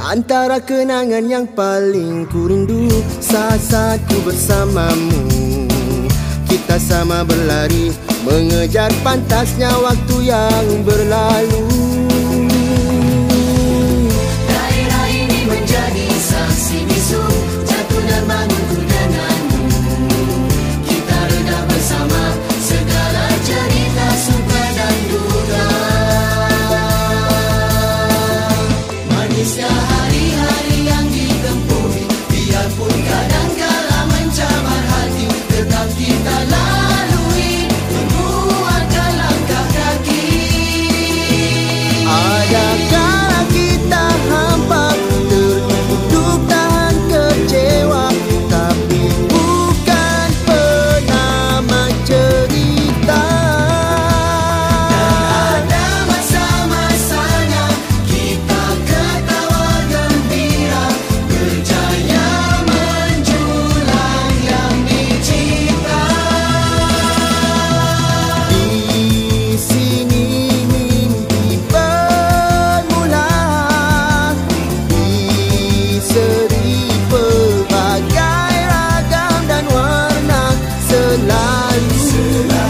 Antara kenangan yang paling ku rindu saat-saat ku bersamamu. Kita sama berlari mengejar pantasnya waktu yang berlalu. Daerah ini menjadi saksi bisu jatuh dan bangunku denganmu. Kita redam bersama segala cerita suka dan duka. Manisnya hari-hari yang ditempuh, biarpun kadang-kala mencamar hati, tetap kita lalui menguatkan langkah kaki. Adakah kita hampa tertutup tahan kecewa, tapi bukan penama cerita. Dan ada masa-masanya kita ketawa gembira, berjaya menjulang yang dicipta. Di sini mimpi bermula, diseri pelbagai ragam dan warna selalu.